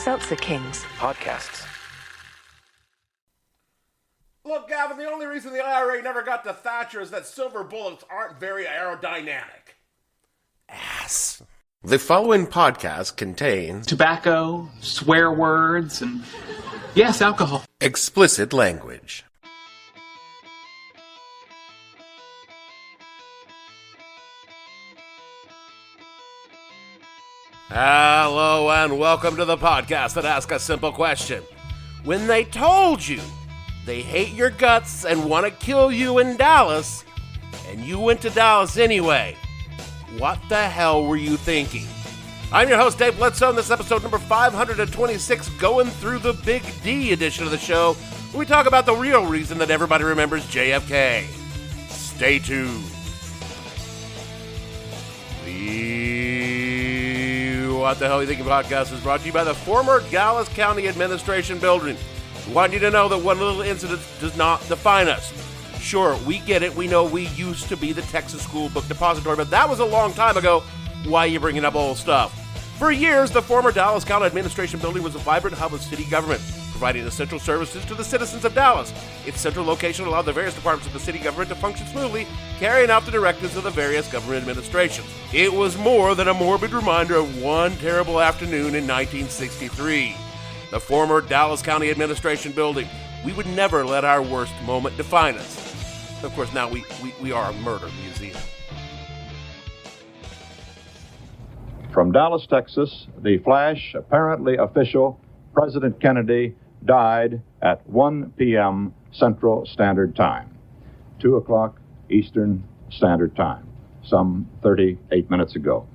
Seltzer Kings. Podcasts. Look, Gavin, the only reason the IRA never got to Thatcher is that silver bullets aren't very aerodynamic. Ass. The following podcast contains tobacco, swear words, and yes, alcohol. Explicit language. Hello and welcome to the podcast that asks a simple question. When they told you they hate your guts and want to kill you in Dallas, and you went to Dallas anyway, what the hell were you thinking? I'm your host, Dave Bledsoe, and this is episode number 526, going through the Big D edition of the show, where we talk about the real reason that everybody remembers JFK. Stay tuned. What the Hell You Thinking podcast is brought to you by the former Dallas County Administration Building. We want you to know that one little incident does not define us. Sure, we get it. We know we used to be the Texas School Book Depository, but that was a long time ago. Why are you bringing up old stuff? For years, the former Dallas County Administration Building was a vibrant hub of city government, providing essential services to the citizens of Dallas. Its central location allowed the various departments of the city government to function smoothly, carrying out the directives of the various government administrations. It was more than a morbid reminder of one terrible afternoon in 1963. The former Dallas County Administration Building. We would never let our worst moment define us. Of course, now we are a murder museum. From Dallas, Texas, the flash, apparently official, President Kennedy died at 1 p.m. Central Standard Time, 2 o'clock Eastern Standard Time, some 38 minutes ago.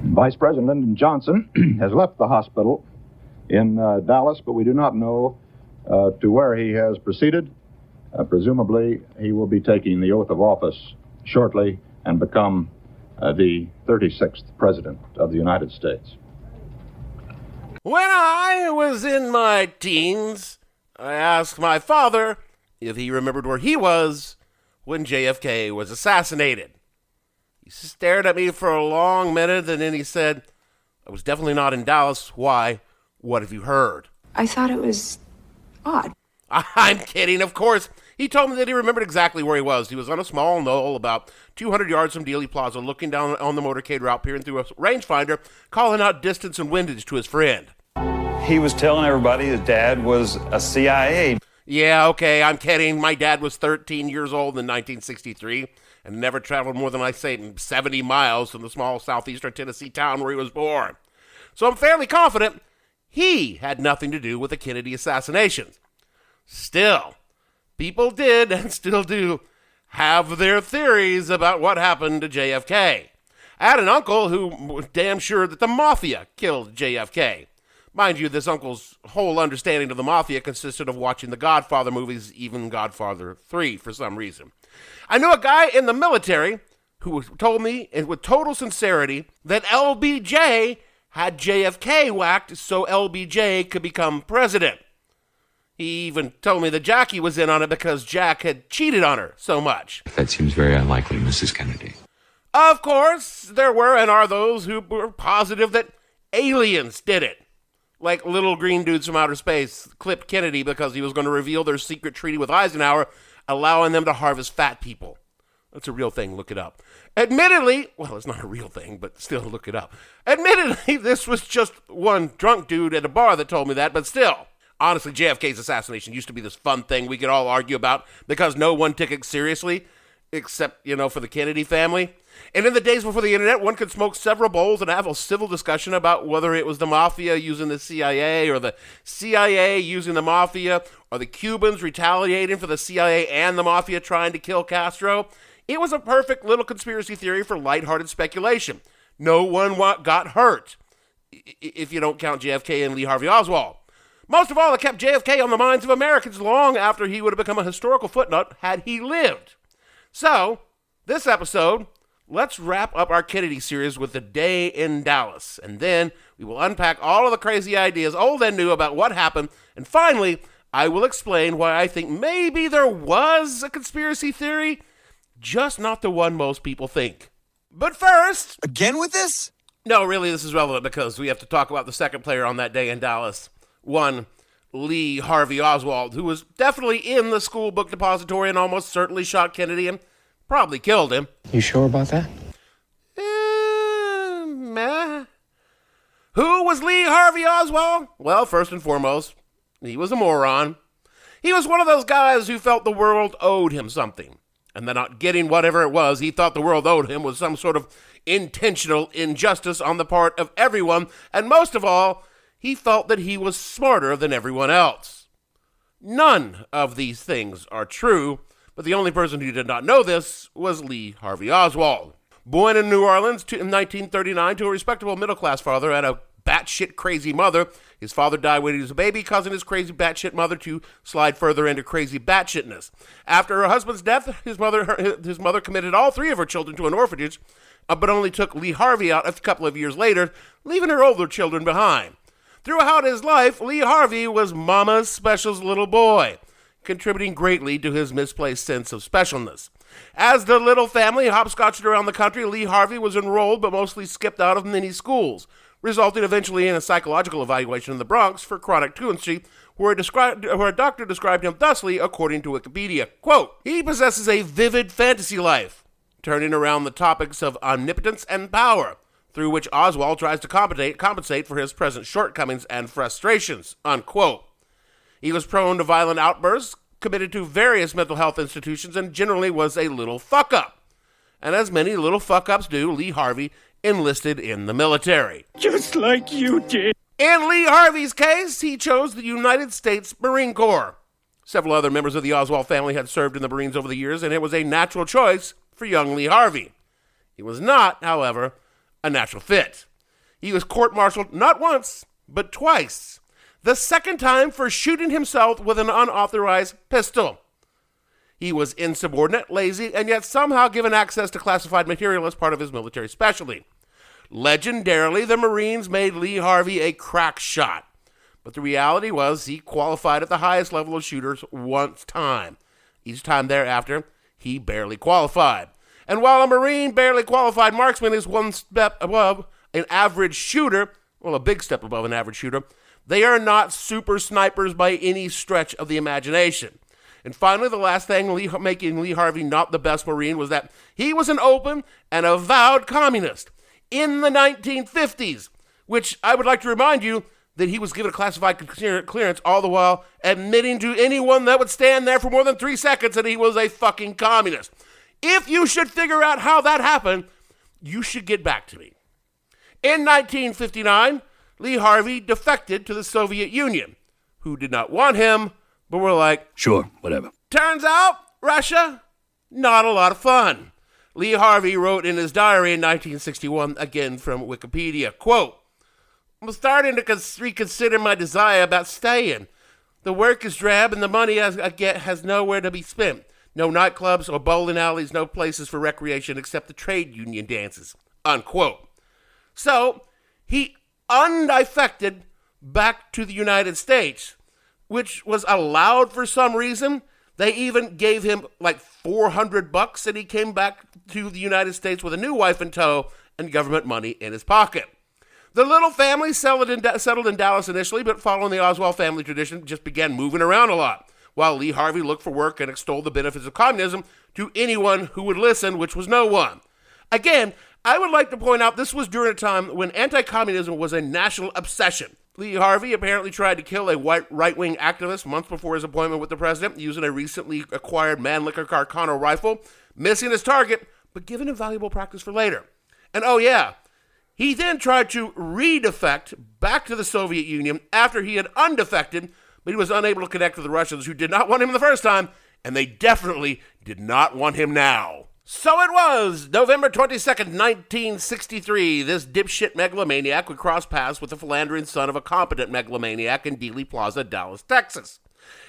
Vice President Lyndon Johnson has left the hospital in Dallas, but we do not know to where he has proceeded. Presumably, he will be taking the oath of office shortly and become the 36th President of the United States. When I was in my teens, I asked my father if he remembered where he was when JFK was assassinated. He stared at me for a long minute, and then he said, I was definitely not in Dallas. Why? What have you heard? I thought it was odd. I'm kidding, of course. He told me that he remembered exactly where he was. He was on a small knoll about 200 yards from Dealey Plaza, looking down on the motorcade route, peering through a rangefinder, calling out distance and windage to his friend. He was telling everybody his dad was a CIA. Yeah, okay, I'm kidding. My dad was 13 years old in 1963 and never traveled more than, I say, 70 miles from the small southeastern Tennessee town where he was born. So I'm fairly confident he had nothing to do with the Kennedy assassinations. Still, people did and still do have their theories about what happened to JFK. I had an uncle who was damn sure that the Mafia killed JFK. Mind you, this uncle's whole understanding of the Mafia consisted of watching the Godfather movies, even Godfather 3, for some reason. I knew a guy in the military who told me, and with total sincerity, that LBJ had JFK whacked so LBJ could become president. He even told me that Jackie was in on it because Jack had cheated on her so much. That seems very unlikely, Mrs. Kennedy. Of course, there were and are those who were positive that aliens did it. Like little green dudes from outer space clipped Kennedy because he was going to reveal their secret treaty with Eisenhower, allowing them to harvest fat people. That's a real thing. Look it up. Admittedly, well, it's not a real thing, but still look it up. Admittedly, this was just one drunk dude at a bar that told me that, but still. Honestly, JFK's assassination used to be this fun thing we could all argue about because no one took it seriously, except, for the Kennedy family. And in the days before the internet, one could smoke several bowls and have a civil discussion about whether it was the Mafia using the CIA or the CIA using the Mafia or the Cubans retaliating for the CIA and the Mafia trying to kill Castro. It was a perfect little conspiracy theory for lighthearted speculation. No one got hurt, if you don't count JFK and Lee Harvey Oswald. Most of all, it kept JFK on the minds of Americans long after he would have become a historical footnote had he lived. So, this episode, let's wrap up our Kennedy series with the day in Dallas, and then we will unpack all of the crazy ideas old and new about what happened, and finally, I will explain why I think maybe there was a conspiracy theory, just not the one most people think. But first... Again with this? No, really, this is relevant because we have to talk about the second player on that day in Dallas. One, Lee Harvey Oswald, who was definitely in the school book depository and almost certainly shot Kennedy and probably killed him. You sure about that? Meh. Who was Lee Harvey Oswald? Well, first and foremost, he was a moron. He was one of those guys who felt the world owed him something. And then not getting whatever it was he thought the world owed him was some sort of intentional injustice on the part of everyone. And most of all, he felt that he was smarter than everyone else. None of these things are true, but the only person who did not know this was Lee Harvey Oswald. Born in New Orleans in 1939 to a respectable middle-class father and a batshit crazy mother, his father died when he was a baby, causing his crazy batshit mother to slide further into crazy batshitness. After her husband's death, his mother committed all three of her children to an orphanage, but only took Lee Harvey out a couple of years later, leaving her older children behind. Throughout his life, Lee Harvey was Mama's special little boy, contributing greatly to his misplaced sense of specialness. As the little family hopscotched around the country, Lee Harvey was enrolled but mostly skipped out of many schools, resulting eventually in a psychological evaluation in the Bronx for chronic truancy, where a doctor described him thusly, according to Wikipedia. Quote, he possesses a vivid fantasy life, turning around the topics of omnipotence and power, through which Oswald tries to compensate for his present shortcomings and frustrations, unquote. He was prone to violent outbursts, committed to various mental health institutions, and generally was a little fuck-up. And as many little fuck-ups do, Lee Harvey enlisted in the military. Just like you did. In Lee Harvey's case, he chose the United States Marine Corps. Several other members of the Oswald family had served in the Marines over the years, and it was a natural choice for young Lee Harvey. He was not, however, a natural fit. He was court-martialed not once, but twice. The second time for shooting himself with an unauthorized pistol. He was insubordinate, lazy, and yet somehow given access to classified material as part of his military specialty. Legendarily, the Marines made Lee Harvey a crack shot. But the reality was he qualified at the highest level of shooters one time. Each time thereafter, he barely qualified. And while a Marine barely qualified marksman is one step above an average shooter, well, a big step above an average shooter, they are not super snipers by any stretch of the imagination. And finally, the last thing making Lee Harvey not the best Marine was that he was an open and avowed communist in the 1950s, which I would like to remind you that he was given a classified clearance, all the while admitting to anyone that would stand there for more than 3 seconds that he was a fucking communist. If you should figure out how that happened, you should get back to me. In 1959, Lee Harvey defected to the Soviet Union, who did not want him, but were like, Sure, whatever. Turns out, Russia, not a lot of fun. Lee Harvey wrote in his diary in 1961, again from Wikipedia, quote, I'm starting to reconsider my desire about staying. The work is drab and the money I get has nowhere to be spent. No nightclubs or bowling alleys, no places for recreation except the trade union dances, unquote. So, he undefected back to the United States, which was allowed for some reason. They even gave him like $400 and he came back to the United States with a new wife in tow and government money in his pocket. The little family settled in Dallas initially, but following the Oswald family tradition, just began moving around a lot, while Lee Harvey looked for work and extolled the benefits of communism to anyone who would listen, which was no one. Again, I would like to point out this was during a time when anti-communism was a national obsession. Lee Harvey apparently tried to kill a white right-wing activist months before his appointment with the president using a recently acquired Mannlicher Carcano rifle, missing his target, but giving him valuable practice for later. And oh yeah, he then tried to redefect back to the Soviet Union after he had undefected, but he was unable to connect with the Russians who did not want him the first time, and they definitely did not want him now. So it was November 22nd, 1963. This dipshit megalomaniac would cross paths with the philandering son of a competent megalomaniac in Dealey Plaza, Dallas, Texas.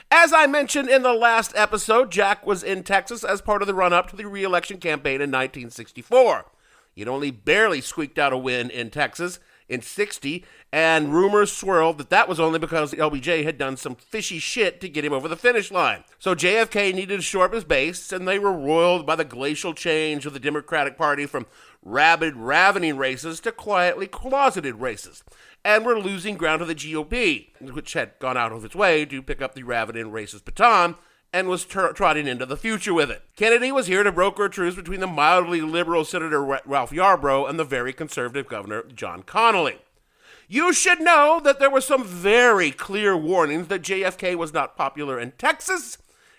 As I mentioned in the last episode, Jack was in Texas as part of the run-up to the re-election campaign in 1964. He'd only barely squeaked out a win in Texas in '60, and rumors swirled that was only because LBJ had done some fishy shit to get him over the finish line. So JFK needed to shore up his base, and they were roiled by the glacial change of the Democratic Party from rabid, ravening racists to quietly closeted racists, and were losing ground to the GOP, which had gone out of its way to pick up the ravening racist baton, and was trotting into the future with it. Kennedy was here to broker a truce between the mildly liberal Senator Ralph Yarborough and the very conservative Governor John Connally. You should know that there were some very clear warnings that JFK was not popular in Texas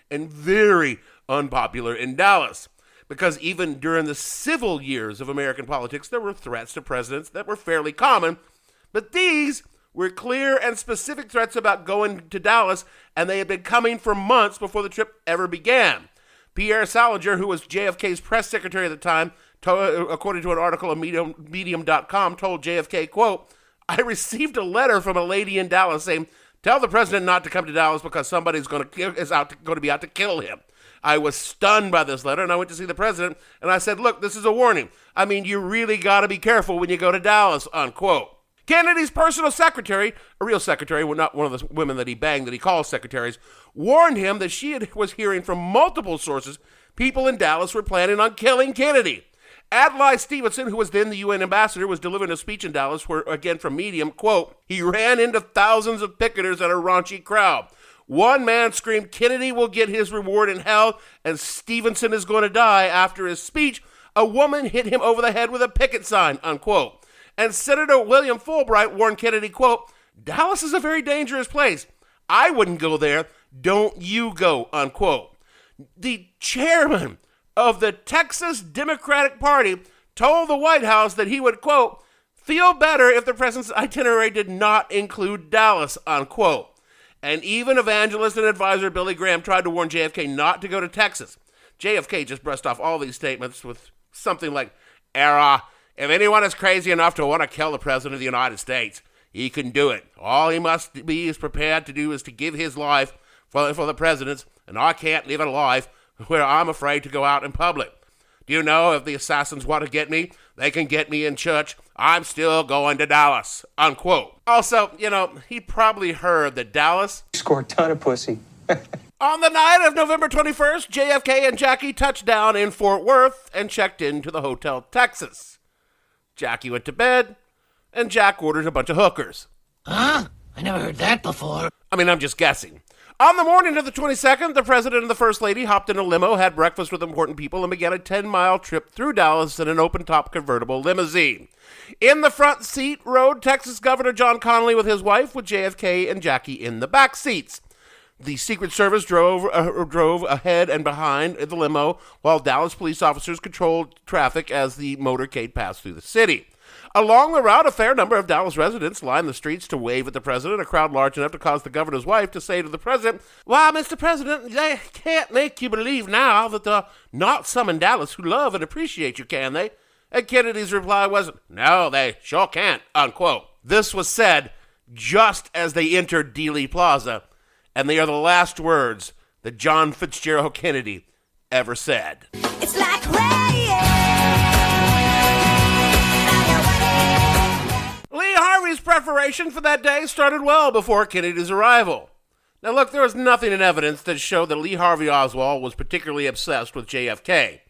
and very unpopular in Dallas, because even during the civil years of American politics, there were threats to presidents that were fairly common, but these were clear and specific threats about going to Dallas, and they had been coming for months before the trip ever began. Pierre Salinger, who was JFK's press secretary at the time, according to an article on Medium.com, told JFK, quote, "I received a letter from a lady in Dallas saying, 'Tell the president not to come to Dallas because somebody's going to be out to kill him.' I was stunned by this letter, and I went to see the president, and I said, 'Look, this is a warning. I mean, you really got to be careful when you go to Dallas,' unquote." Kennedy's personal secretary, a real secretary, not one of the women that he banged that he calls secretaries, warned him that she was hearing from multiple sources people in Dallas were planning on killing Kennedy. Adlai Stevenson, who was then the UN ambassador, was delivering a speech in Dallas where, again from Medium, quote, "He ran into thousands of picketers at a raunchy crowd. One man screamed, 'Kennedy will get his reward in hell, and Stevenson is going to die.' After his speech, a woman hit him over the head with a picket sign," unquote. And Senator William Fulbright warned Kennedy, quote, "Dallas is a very dangerous place. I wouldn't go there. Don't you go," unquote. The chairman of the Texas Democratic Party told the White House that he would, quote, "feel better if the president's itinerary did not include Dallas," unquote. And even evangelist and advisor Billy Graham tried to warn JFK not to go to Texas. JFK just brushed off all these statements with something like, "If anyone is crazy enough to want to kill the President of the United States, he can do it. All he must be is prepared to do is to give his life for the President's, and I can't live a life where I'm afraid to go out in public. Do you know if the assassins want to get me, they can get me in church. I'm still going to Dallas," unquote. Also, he probably heard that Dallas score a ton of pussy. On the night of November 21st, JFK and Jackie touched down in Fort Worth and checked into the Hotel Texas. Jackie went to bed, and Jack ordered a bunch of hookers. Huh? I never heard that before. I'm just guessing. On the morning of the 22nd, the President and the First Lady hopped in a limo, had breakfast with important people, and began a 10-mile trip through Dallas in an open-top convertible limousine. In the front seat rode Texas Governor John Connally with his wife, with JFK and Jackie in the back seats. The Secret Service drove ahead and behind the limo, while Dallas police officers controlled traffic as the motorcade passed through the city. Along the route, a fair number of Dallas residents lined the streets to wave at the president, a crowd large enough to cause the governor's wife to say to the president, "Why, Mr. President, they can't make you believe now that there are not some in Dallas who love and appreciate you, can they?" And Kennedy's reply was, "No, they sure can't," unquote. This was said just as they entered Dealey Plaza, and they are the last words that John Fitzgerald Kennedy ever said. It's like rain. Lee Harvey's preparation for that day started well before Kennedy's arrival. Now look, there was nothing in evidence that showed that Lee Harvey Oswald was particularly obsessed with JFK.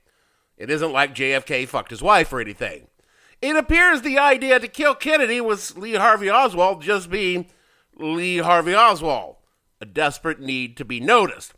It isn't like JFK fucked his wife or anything. It appears the idea to kill Kennedy was Lee Harvey Oswald just being Lee Harvey Oswald, a desperate need to be noticed.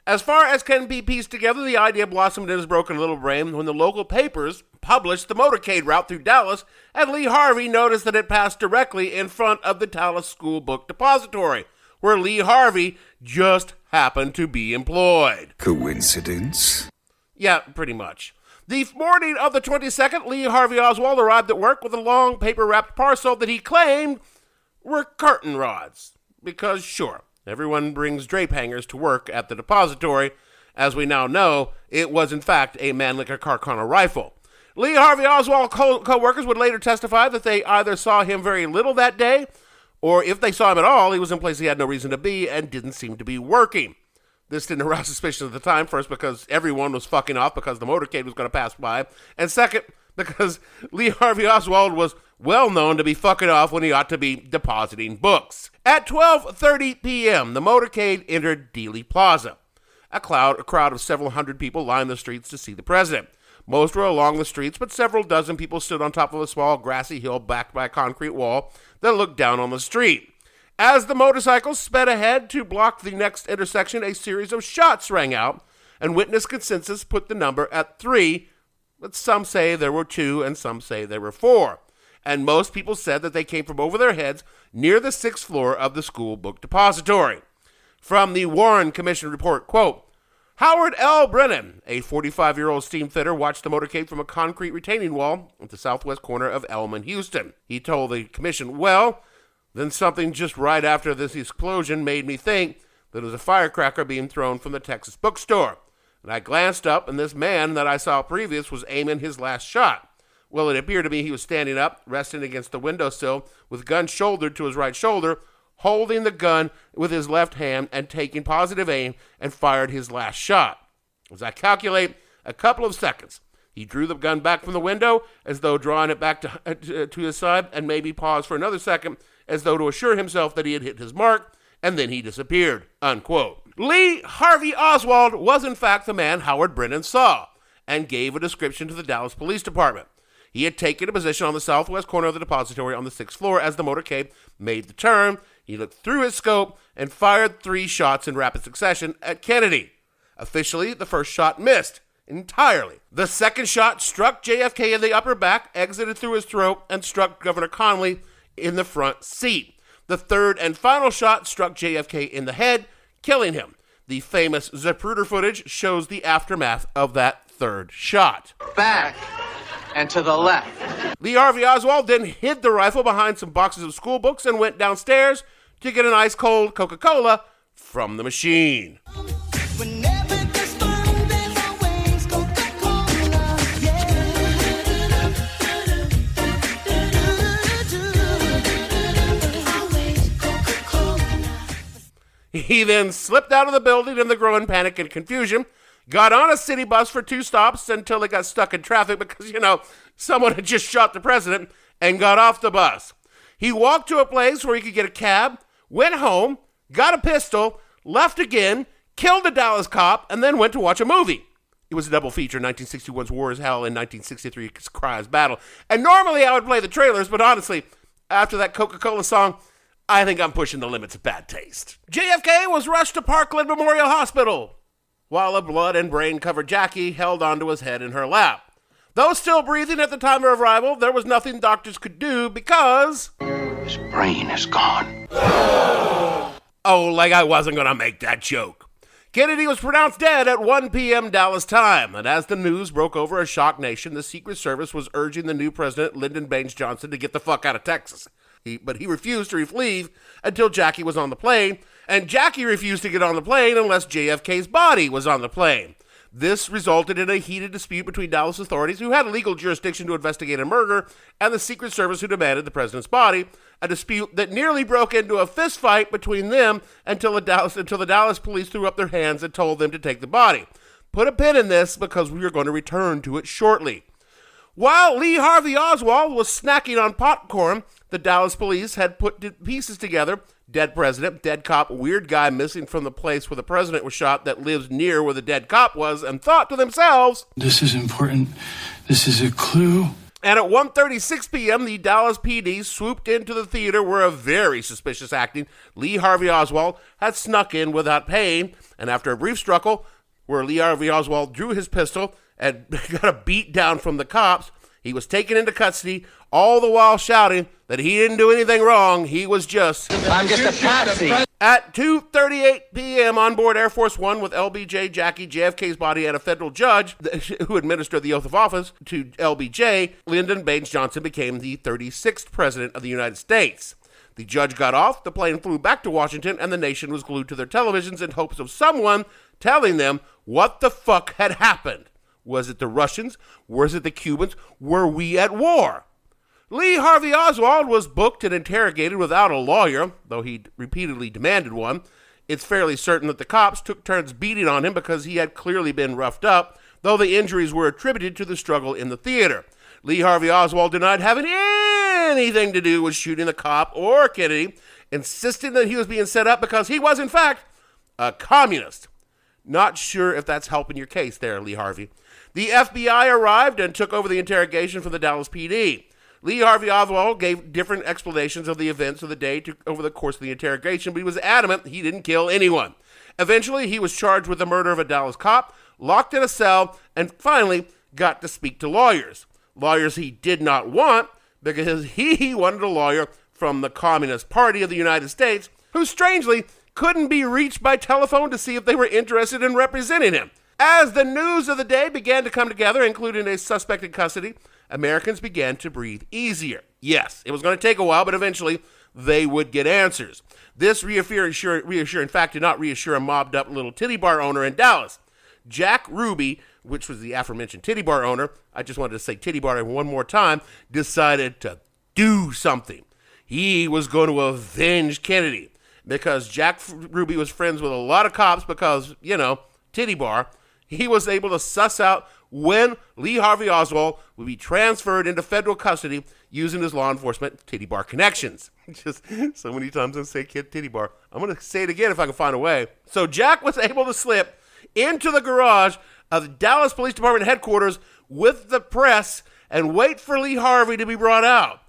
As far as can be pieced together, the idea blossomed in his broken little brain when the local papers published the motorcade route through Dallas, and Lee Harvey noticed that it passed directly in front of the Dallas School Book Depository, where Lee Harvey just happened to be employed. Coincidence? Yeah, pretty much. The morning of the 22nd, Lee Harvey Oswald arrived at work with a long paper-wrapped parcel that he claimed were curtain rods. Because, sure, everyone brings drape hangers to work at the depository. As we now know, it was in fact a Mannlicher Carcano rifle. Lee Harvey Oswald co-workers would later testify that they either saw him very little that day, or if they saw him at all, he was in places he had no reason to be and didn't seem to be working. This didn't arouse suspicion at the time, first because everyone was fucking off because the motorcade was going to pass by, and second, because Lee Harvey Oswald was well known to be fucking off when he ought to be depositing books. At 12:30 p.m., the motorcade entered Dealey Plaza. A crowd of several hundred people lined the streets to see the president. Most were along the streets, but several dozen people stood on top of a small grassy hill backed by a concrete wall that looked down on the street. As the motorcycles sped ahead to block the next intersection, a series of shots rang out, and witness consensus put the number at 3, but some say there were 2 and some say there were 4. And most people said that they came from over their heads near the 6th floor of the school book depository. From the Warren Commission report, quote, Howard L. Brennan, a 45-year-old steam fitter, watched the motorcade from a concrete retaining wall at the southwest corner of Elm and Houston. He told the commission, well, then something just right after this explosion made me think that it was a firecracker being thrown from the Texas bookstore. And I glanced up, and this man that I saw previous was aiming his last shot. Well, it appeared to me he was standing up, resting against the windowsill, with gun shouldered to his right shoulder, holding the gun with his left hand and taking positive aim, and fired his last shot. As I calculate, a couple of seconds. He drew the gun back from the window, as though drawing it back to his side, and maybe paused for another second, as though to assure himself that he had hit his mark, and then he disappeared, unquote. Lee Harvey Oswald was in fact the man Howard Brennan saw, and gave a description to the Dallas Police Department. He had taken a position on the southwest corner of the depository on the 6th floor as the motorcade made the turn. He looked through his scope and fired 3 shots in rapid succession at Kennedy. Officially, the first shot missed entirely. The second shot struck JFK in the upper back, exited through his throat, and struck Governor Connally in the front seat. The third and final shot struck JFK in the head, killing him. The famous Zapruder footage shows the aftermath of that third shot. Back and to the left. Lee Harvey Oswald then hid the rifle behind some boxes of school books and went downstairs to get an ice-cold Coca-Cola from the machine. He then slipped out of the building in the growing panic and confusion, got on a city bus for 2 stops until he got stuck in traffic because, someone had just shot the president, and got off the bus. He walked to a place where he could get a cab, went home, got a pistol, left again, killed a Dallas cop, and then went to watch a movie. It was a double feature, 1961's War is Hell and 1963's Cry is Battle. And normally I would play the trailers, but honestly, after that Coca-Cola song, I think I'm pushing the limits of bad taste. JFK was rushed to Parkland Memorial Hospital, while a blood and brain-covered Jackie held onto his head in her lap. Though still breathing at the time of arrival, there was nothing doctors could do because... his brain is gone. Oh, like I wasn't going to make that joke. Kennedy was pronounced dead at 1 p.m. Dallas time, and as the news broke over a shocked nation, the Secret Service was urging the new president, Lyndon Baines Johnson, to get the fuck out of Texas. But he refused to leave until Jackie was on the plane, and Jackie refused to get on the plane unless JFK's body was on the plane. This resulted in a heated dispute between Dallas authorities, who had legal jurisdiction to investigate a murder, and the Secret Service, who demanded the president's body, a dispute that nearly broke into a fistfight between them until the Dallas police threw up their hands and told them to take the body. Put a pin in this because we are going to return to it shortly. While Lee Harvey Oswald was snacking on popcorn, the Dallas police had put pieces together: dead president, dead cop, weird guy missing from the place where the president was shot that lives near where the dead cop was, and thought to themselves, This is important. This is a clue. And at 1:36 p.m., the Dallas PD swooped into the theater where a very suspicious acting Lee Harvey Oswald had snuck in without paying, and after a brief struggle where Lee Harvey Oswald drew his pistol and got a beat down from the cops, he was taken into custody, all the while shouting that he didn't do anything wrong. He was just... I'm just a patsy. At 2:38 p.m. on board Air Force One with LBJ Jackie, JFK's body, and a federal judge who administered the oath of office to LBJ, Lyndon Baines Johnson became the 36th president of the United States. The judge got off, the plane flew back to Washington, and the nation was glued to their televisions in hopes of someone telling them what the fuck had happened. Was it the Russians? Was it the Cubans? Were we at war? Lee Harvey Oswald was booked and interrogated without a lawyer, though he repeatedly demanded one. It's fairly certain that the cops took turns beating on him because he had clearly been roughed up, though the injuries were attributed to the struggle in the theater. Lee Harvey Oswald denied having anything to do with shooting the cop or Kennedy, insisting that he was being set up because he was, in fact, a communist. Not sure if that's helping your case there, Lee Harvey. The FBI arrived and took over the interrogation from the Dallas PD. Lee Harvey Oswald gave different explanations of the events of the day over the course of the interrogation, but he was adamant he didn't kill anyone. Eventually, he was charged with the murder of a Dallas cop, locked in a cell, and finally got to speak to lawyers. Lawyers he did not want because he wanted a lawyer from the Communist Party of the United States who, strangely, couldn't be reached by telephone to see if they were interested in representing him. As the news of the day began to come together, including a suspect in custody, Americans began to breathe easier. Yes, it was going to take a while, but eventually they would get answers. This reassuring fact did not reassure a mobbed-up little titty bar owner in Dallas. Jack Ruby, which was the aforementioned titty bar owner, I just wanted to say titty bar one more time, decided to do something. He was going to avenge Kennedy because Jack Ruby was friends with a lot of cops because, titty bar. He was able to suss out when Lee Harvey Oswald would be transferred into federal custody using his law enforcement titty bar connections. Just so many times I say kid titty bar. I'm going to say it again if I can find a way. So Jack was able to slip into the garage of the Dallas Police Department headquarters with the press and wait for Lee Harvey to be brought out.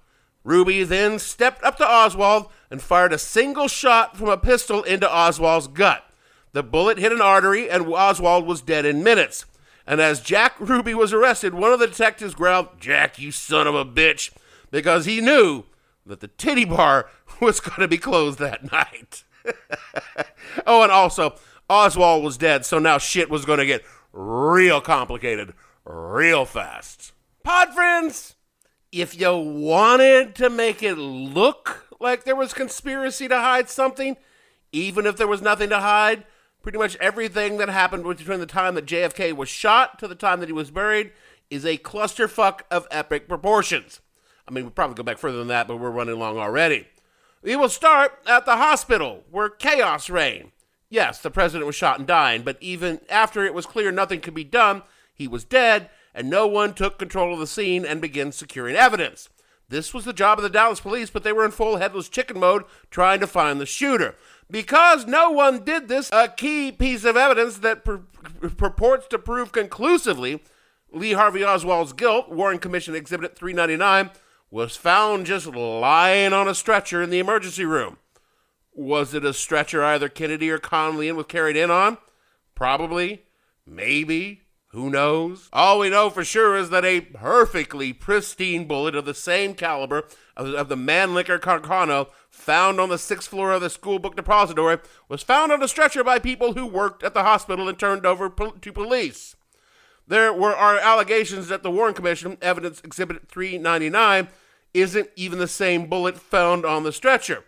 Ruby then stepped up to Oswald and fired a single shot from a pistol into Oswald's gut. The bullet hit an artery and Oswald was dead in minutes. And as Jack Ruby was arrested, one of the detectives growled, "Jack, you son of a bitch," because he knew that the titty bar was going to be closed that night. Oh, and also, Oswald was dead, so now shit was going to get real complicated real fast. Pod friends, if you wanted to make it look like there was conspiracy to hide something, even if there was nothing to hide, pretty much everything that happened between the time that JFK was shot to the time that he was buried is a clusterfuck of epic proportions. I mean, we'll probably go back further than that, but we're running long already. We will start at the hospital, where chaos reigned. Yes, the president was shot and dying, but even after it was clear nothing could be done, he was dead, and no one took control of the scene and began securing evidence. This was the job of the Dallas police, but they were in full headless chicken mode trying to find the shooter. Because no one did this, a key piece of evidence that purports to prove conclusively Lee Harvey Oswald's guilt, Warren Commission Exhibit 399, was found just lying on a stretcher in the emergency room. Was it a stretcher either Kennedy or Connally was carried in on? Probably. Maybe. Who knows? All we know for sure is that a perfectly pristine bullet of the same caliber of the Mannlicher Carcano found on the 6th floor of the school book depository was found on a stretcher by people who worked at the hospital and turned over to police. There are allegations that the Warren Commission Evidence Exhibit 399 isn't even the same bullet found on the stretcher.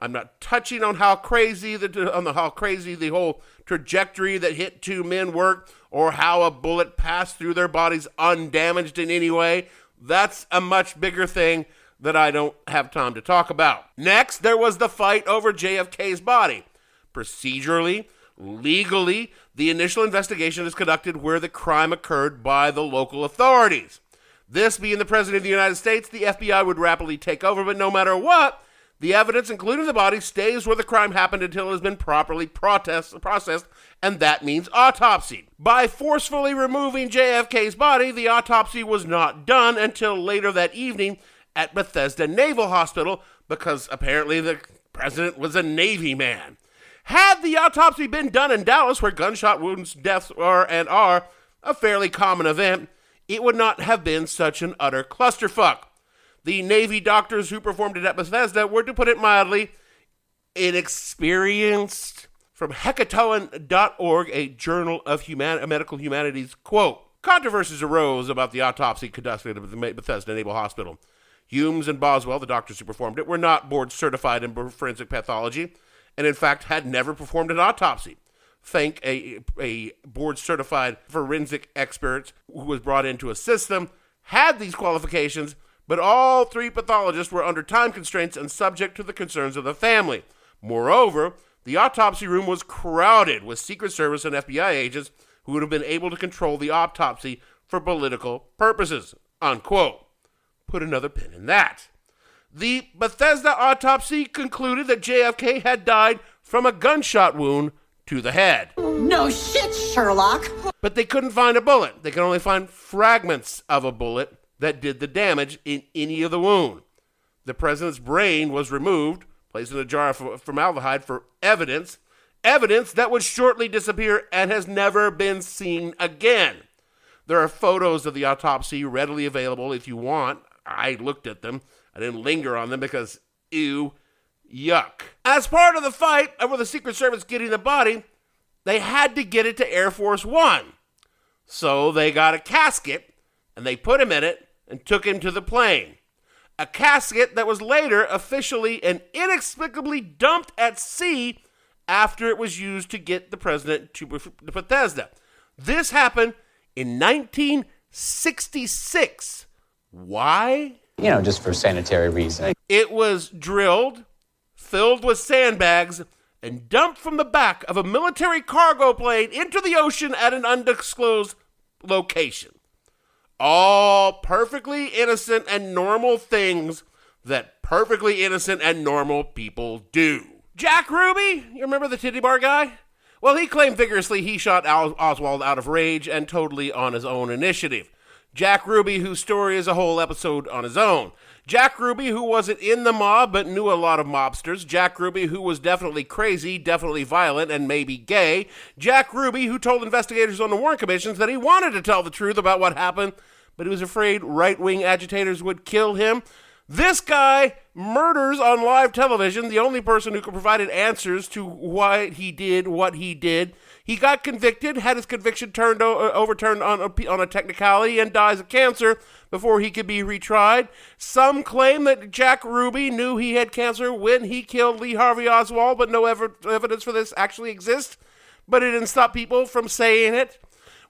I'm not touching on how crazy the whole trajectory that hit two men worked, or how a bullet passed through their bodies undamaged in any way. That's a much bigger thing that I don't have time to talk about. Next, there was the fight over JFK's body. Procedurally, legally, the initial investigation is conducted where the crime occurred by the local authorities. This being the President of the United States, the FBI would rapidly take over, but no matter what, the evidence, including the body, stays where the crime happened until it has been properly processed, and that means autopsy. By forcefully removing JFK's body, the autopsy was not done until later that evening at Bethesda Naval Hospital, because apparently the president was a Navy man. Had the autopsy been done in Dallas, where gunshot wounds deaths are a fairly common event, it would not have been such an utter clusterfuck. The Navy doctors who performed it at Bethesda were, to put it mildly, inexperienced. From Hecatoan.org, a journal of medical humanities, quote, "Controversies arose about the autopsy conducted at the Bethesda Naval Hospital. Humes and Boswell, the doctors who performed it, were not board certified in forensic pathology, and in fact had never performed an autopsy. Thank a board certified forensic expert who was brought in to assist them, had these qualifications, but all three pathologists were under time constraints and subject to the concerns of the family. Moreover, the autopsy room was crowded with Secret Service and FBI agents who would have been able to control the autopsy for political purposes," unquote. Put another pin in that. The Bethesda autopsy concluded that JFK had died from a gunshot wound to the head. No shit, Sherlock. But they couldn't find a bullet. They could only find fragments of a bullet that did the damage in any of the wound. The president's brain was removed, placed in a jar of formaldehyde for evidence that would shortly disappear and has never been seen again. There are photos of the autopsy readily available if you want. I looked at them. I didn't linger on them because, ew, yuck. As part of the fight over the Secret Service getting the body, they had to get it to Air Force One. So they got a casket, and they put him in it and took him to the plane. A casket that was later officially and inexplicably dumped at sea after it was used to get the president to Bethesda. This happened in 1966. Why? Just for sanitary reasons. It was drilled, filled with sandbags, and dumped from the back of a military cargo plane into the ocean at an undisclosed location. All perfectly innocent and normal things that perfectly innocent and normal people do. Jack Ruby, you remember the titty bar guy? Well, he claimed vigorously he shot Oswald out of rage and totally on his own initiative. Jack Ruby, whose story is a whole episode on his own. Jack Ruby, who wasn't in the mob but knew a lot of mobsters. Jack Ruby, who was definitely crazy, definitely violent, and maybe gay. Jack Ruby, who told investigators on the Warren Commissions that he wanted to tell the truth about what happened, but he was afraid right-wing agitators would kill him. This guy murders on live television, the only person who could provide answers to why he did what he did. He got convicted, had his conviction overturned on a technicality, and dies of cancer before he could be retried. Some claim that Jack Ruby knew he had cancer when he killed Lee Harvey Oswald, but no evidence for this actually exists. But it didn't stop people from saying it.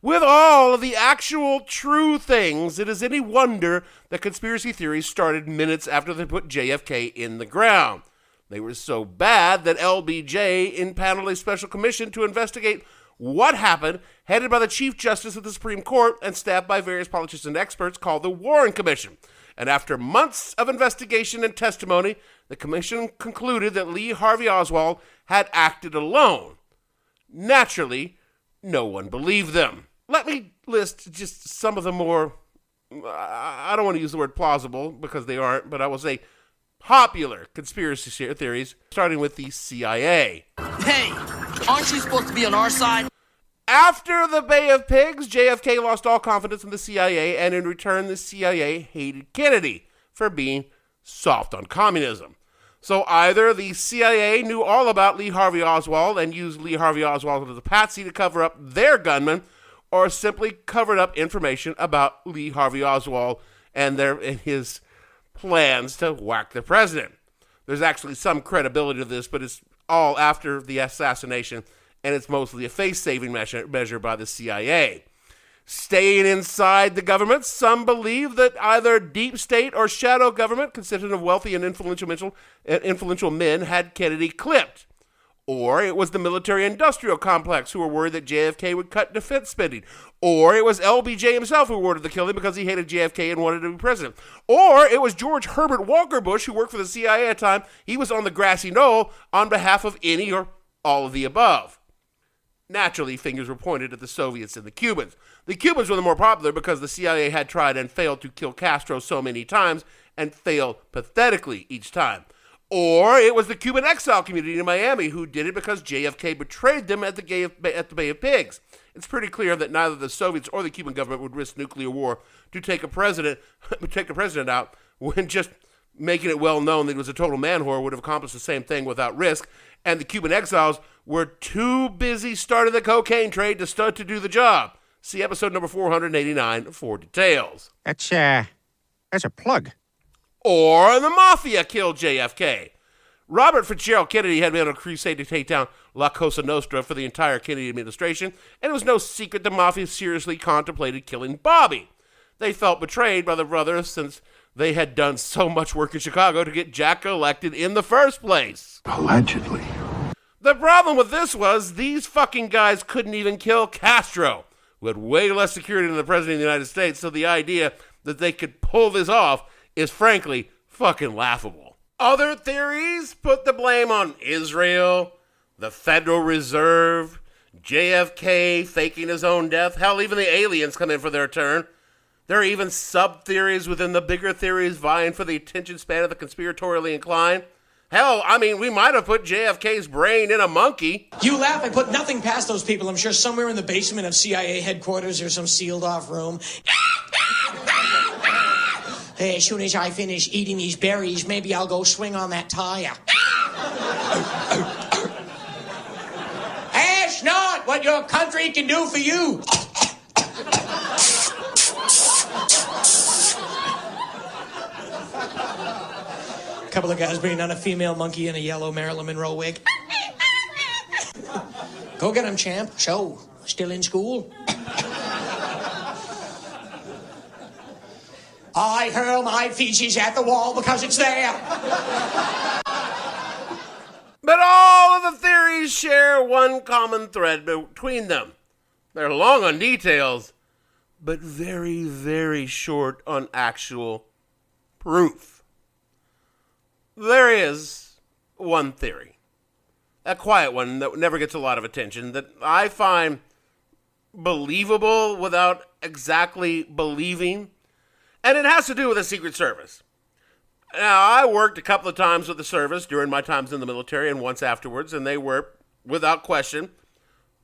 With all of the actual true things, it is any wonder that conspiracy theories started minutes after they put JFK in the ground. They were so bad that LBJ impaneled a special commission to investigate what happened, headed by the Chief Justice of the Supreme Court and staffed by various politicians and experts, called the Warren Commission. And after months of investigation and testimony, the commission concluded that Lee Harvey Oswald had acted alone. Naturally, no one believed them. Let me list just some of the more, I don't want to use the word plausible because they aren't, but I will say popular conspiracy theories, starting with the CIA. Hey, aren't you supposed to be on our side? After the Bay of Pigs, JFK lost all confidence in the CIA, and in return, the CIA hated Kennedy for being soft on communism. So either the CIA knew all about Lee Harvey Oswald and used Lee Harvey Oswald as a patsy to cover up their gunman, or simply covered up information about Lee Harvey Oswald and his plans to whack the president. There's actually some credibility to this, but it's all after the assassination, and it's mostly a face-saving measure by the CIA. Staying inside the government, some believe that either deep state or shadow government, consisting of wealthy and influential men, had Kennedy clipped. Or it was the military-industrial complex who were worried that JFK would cut defense spending. Or it was LBJ himself who ordered the killing because he hated JFK and wanted to be president. Or it was George Herbert Walker Bush, who worked for the CIA at the time. He was on the grassy knoll on behalf of any or all of the above. Naturally, fingers were pointed at the Soviets and the Cubans. The Cubans were the more popular because the CIA had tried and failed to kill Castro so many times and failed pathetically each time. Or it was the Cuban exile community in Miami who did it because JFK betrayed them at the Bay of Pigs. It's pretty clear that neither the Soviets or the Cuban government would risk nuclear war to take a president out, when just making it well known that he was a total man-whore would have accomplished the same thing without risk. And the Cuban exiles were too busy starting the cocaine trade to start to do the job. See episode number 489 for details. That's a plug. Or the mafia killed JFK. Robert Fitzgerald Kennedy had been on a crusade to take down La Cosa Nostra for the entire Kennedy administration, and it was no secret the mafia seriously contemplated killing Bobby. They felt betrayed by the brothers since they had done so much work in Chicago to get Jack elected in the first place. Allegedly. The problem with this was these fucking guys couldn't even kill Castro, who had way less security than the President of the United States, so the idea that they could pull this off is frankly fucking laughable. Other theories put the blame on Israel, the Federal Reserve, JFK faking his own death. Hell, even the aliens come in for their turn. There are even sub-theories within the bigger theories vying for the attention span of the conspiratorially inclined. Hell, I mean, we might have put JFK's brain in a monkey. You laugh, I put nothing past those people. I'm sure somewhere in the basement of CIA headquarters or some sealed-off room. Hey, as soon as I finish eating these berries, maybe I'll go swing on that tire. Ask not what your country can do for you. A couple of guys bringing on a female monkey in a yellow Marilyn Monroe wig. Go get him, champ. So, still in school? I hurl my feces at the wall because it's there. But all of the theories share one common thread between them. They're long on details, but very, very short on actual proof. There is one theory, a quiet one that never gets a lot of attention, that I find believable without exactly believing, and it has to do with the Secret Service. Now, I worked a couple of times with the service during my times in the military and once afterwards, and they were, without question,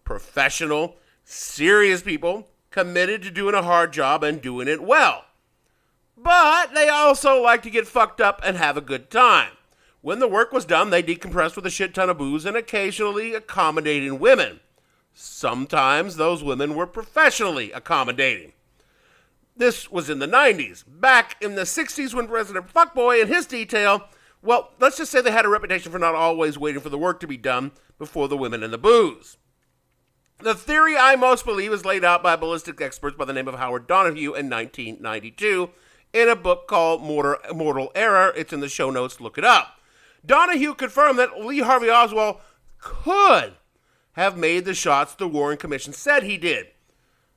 professional, serious people, committed to doing a hard job and doing it well. But they also like to get fucked up and have a good time. When the work was done, they decompressed with a shit ton of booze and occasionally accommodating women. Sometimes those women were professionally accommodating. This was in the 90s. Back in the 60s when President Fuckboy and his detail, well, let's just say they had a reputation for not always waiting for the work to be done before the women and the booze. The theory I most believe is laid out by ballistic experts by the name of Howard Donahue in 1992 in a book called Mortal Error. It's in the show notes. Look it up. Donahue confirmed that Lee Harvey Oswald could have made the shots the Warren Commission said he did.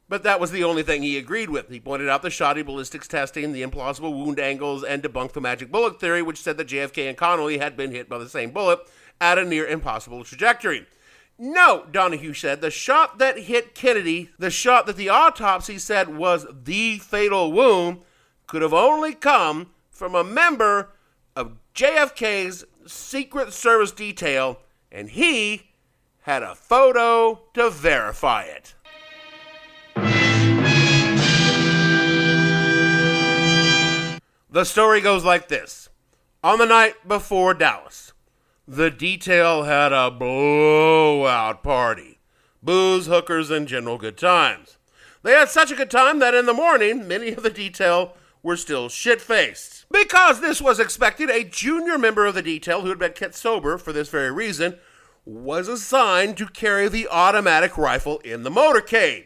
But that was the only thing he agreed with. He pointed out the shoddy ballistics testing, the implausible wound angles, and debunked the magic bullet theory, which said that JFK and Connolly had been hit by the same bullet at a near impossible trajectory. No, Donahue said, the shot that hit Kennedy, the shot that the autopsy said was the fatal wound, could have only come from a member of JFK's Secret Service detail, and he had a photo to verify it. The story goes like this. On the night before Dallas, the detail had a blowout party. Booze, hookers, and general good times. They had such a good time that in the morning, many of the detail were still shit-faced. Because this was expected, a junior member of the detail, who had been kept sober for this very reason, was assigned to carry the automatic rifle in the motorcade.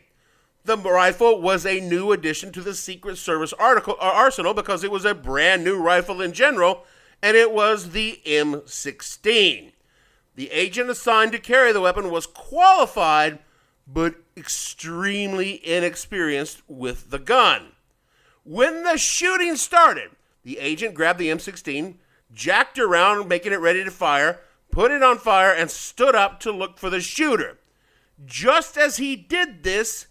The rifle was a new addition to the Secret Service arsenal because it was a brand new rifle in general, and it was the M16. The agent assigned to carry the weapon was qualified, but extremely inexperienced with the gun. When the shooting started, the agent grabbed the M16, jacked around, making it ready to fire, put it on fire, and stood up to look for the shooter. Just as he did this,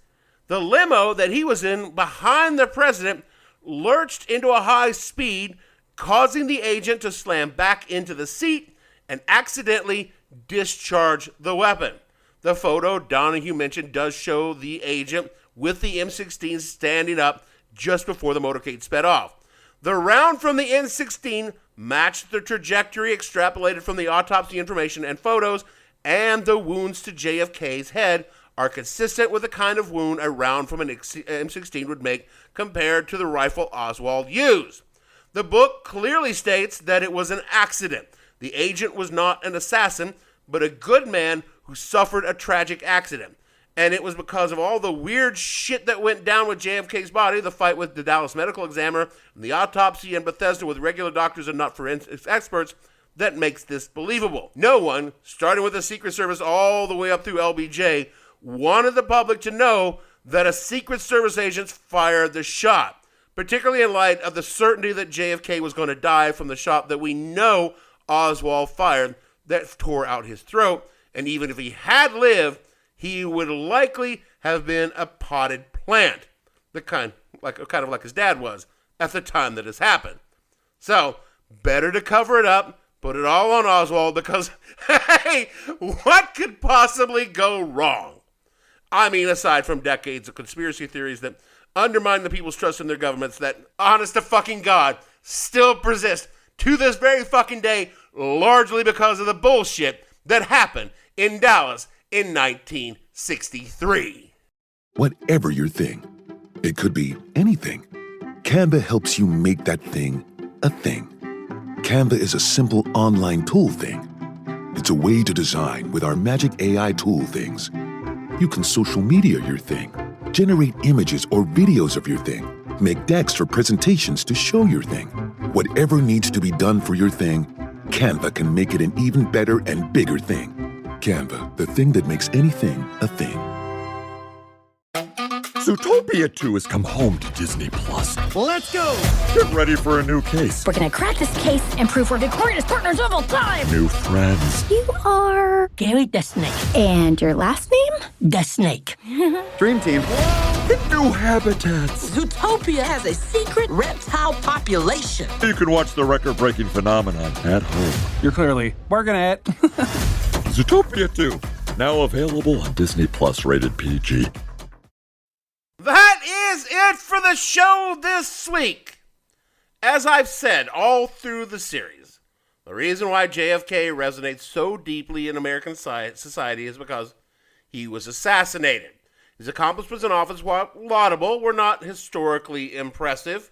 the limo that he was in behind the president lurched into a high speed, causing the agent to slam back into the seat and accidentally discharge the weapon. The photo Donahue mentioned does show the agent with the M16 standing up just before the motorcade sped off. The round from the M16 matched the trajectory extrapolated from the autopsy information and photos, and the wounds to JFK's head are consistent with the kind of wound a round from an M16 would make compared to the rifle Oswald used. The book clearly states that it was an accident. The agent was not an assassin, but a good man who suffered a tragic accident. And it was because of all the weird shit that went down with JFK's body, the fight with the Dallas medical examiner, and the autopsy in Bethesda with regular doctors and not forensics experts, that makes this believable. No one, starting with the Secret Service all the way up through LBJ, wanted the public to know that a Secret Service agent fired the shot. particularly in light of the certainty that JFK was going to die from the shot that we know Oswald fired that tore out his throat. And even if he had lived, he would likely have been a potted plant, kind of like his dad was at the time that this happened. So, better to cover it up, put it all on Oswald, because, hey, what could possibly go wrong? I mean, aside from decades of conspiracy theories that undermine the people's trust in their governments that, honest to fucking God, still persist to this very fucking day, largely because of the bullshit that happened in Dallas in 1963. Whatever your thing, it could be anything. Canva helps you make that thing a thing. Canva is a simple online tool thing. It's a way to design with our magic AI tool things. You can social media your thing, generate images or videos of your thing, make decks for presentations to show your thing. Whatever needs to be done for your thing, Canva can make it an even better and bigger thing. Canva, the thing that makes anything a thing. Zootopia 2 has come home to Disney+. Let's go! Get ready for a new case. We're gonna crack this case and prove we're the greatest partners of all time! New friends. You are... Gary the Snake. And your last name? The Snake. Dream Team. New habitats. Zootopia has a secret reptile population. You can watch the record-breaking phenomenon at home. You're clearly working at Zootopia 2, now available on Disney Plus, rated PG. That is it for the show this week. As I've said all through the series, the reason why JFK resonates so deeply in American society is because he was assassinated. His accomplishments in office, while laudable, were not historically impressive.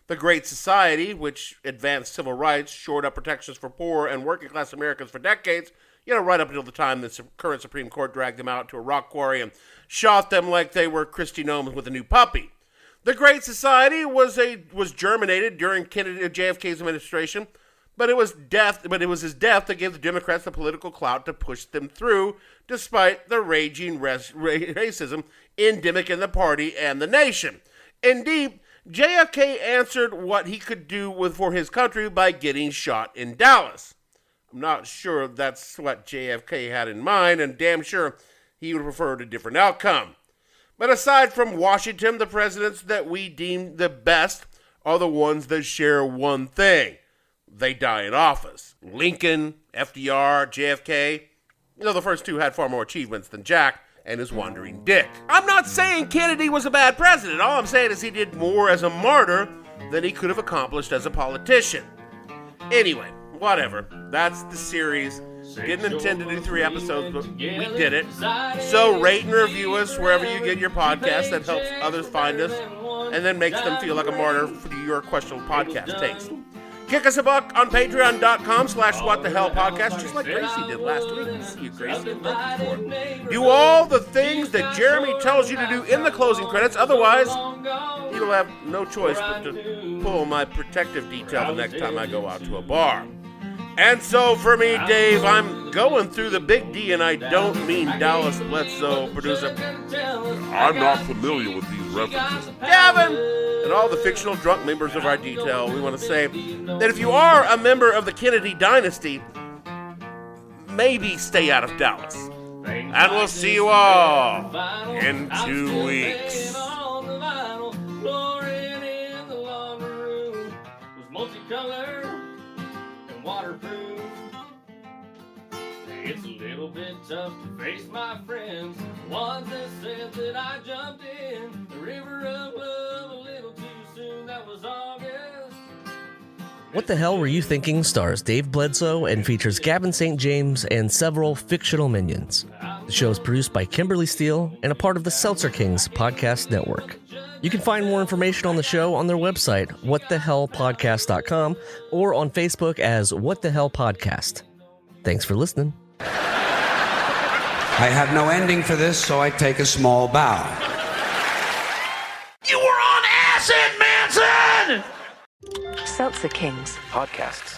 The Great Society, which advanced civil rights, shored up protections for poor and working-class Americans for decades, right up until the time the current Supreme Court dragged them out to a rock quarry and shot them like they were Christy Gnomes with a new puppy. The Great Society was germinated during JFK's administration, but it was his death that gave the Democrats the political clout to push them through, despite the raging racism endemic in the party and the nation. Indeed, JFK answered what he could do for his country by getting shot in Dallas. I'm not sure that's what JFK had in mind, and damn sure he would have preferred a different outcome. But aside from Washington, the presidents that we deem the best are the ones that share one thing. They die in office. Lincoln, FDR, JFK, the first two had far more achievements than Jack and his wandering dick. I'm not saying Kennedy was a bad president. All I'm saying is he did more as a martyr than he could have accomplished as a politician. Anyway, whatever. That's the series. Didn't intend to do 3 episodes, but we did it. So rate and review us wherever you get your podcast. That helps others find us and then makes them feel like a martyr for your questionable podcast taste. Kick us a buck on patreon.com/whatthehellpodcast, just like Gracie did last week. See you, Gracie, and thank you for it. Do all the things that Jeremy tells you to do in the closing credits, otherwise you'll have no choice but to pull my protective detail the next time I go out to a bar. And so for me, Dave, I'm going through the big D, and I don't mean Dallas Bledsoe, producer. I'm not familiar with these references. Gavin! And all the fictional drunk members of our detail, we want to say that if you are a member of the Kennedy dynasty, maybe stay out of Dallas. And we'll see you all in 2 weeks. Waterproof. It's a little bit tough to face my friends, the ones that said that I jumped in the river of love a little too soon. That was August. What the Hell Were You Thinking stars Dave Bledsoe and features Gavin St. James and several fictional minions. The show is produced by Kimberly Steele and a part of the Seltzer Kings podcast network. You can find more information on the show on their website, whatthehellpodcast.com, or on Facebook as What the Hell Podcast. Thanks for listening. I have no ending for this, so I take a small bow. You were on acid, Manson! Seltzer Kings Podcasts.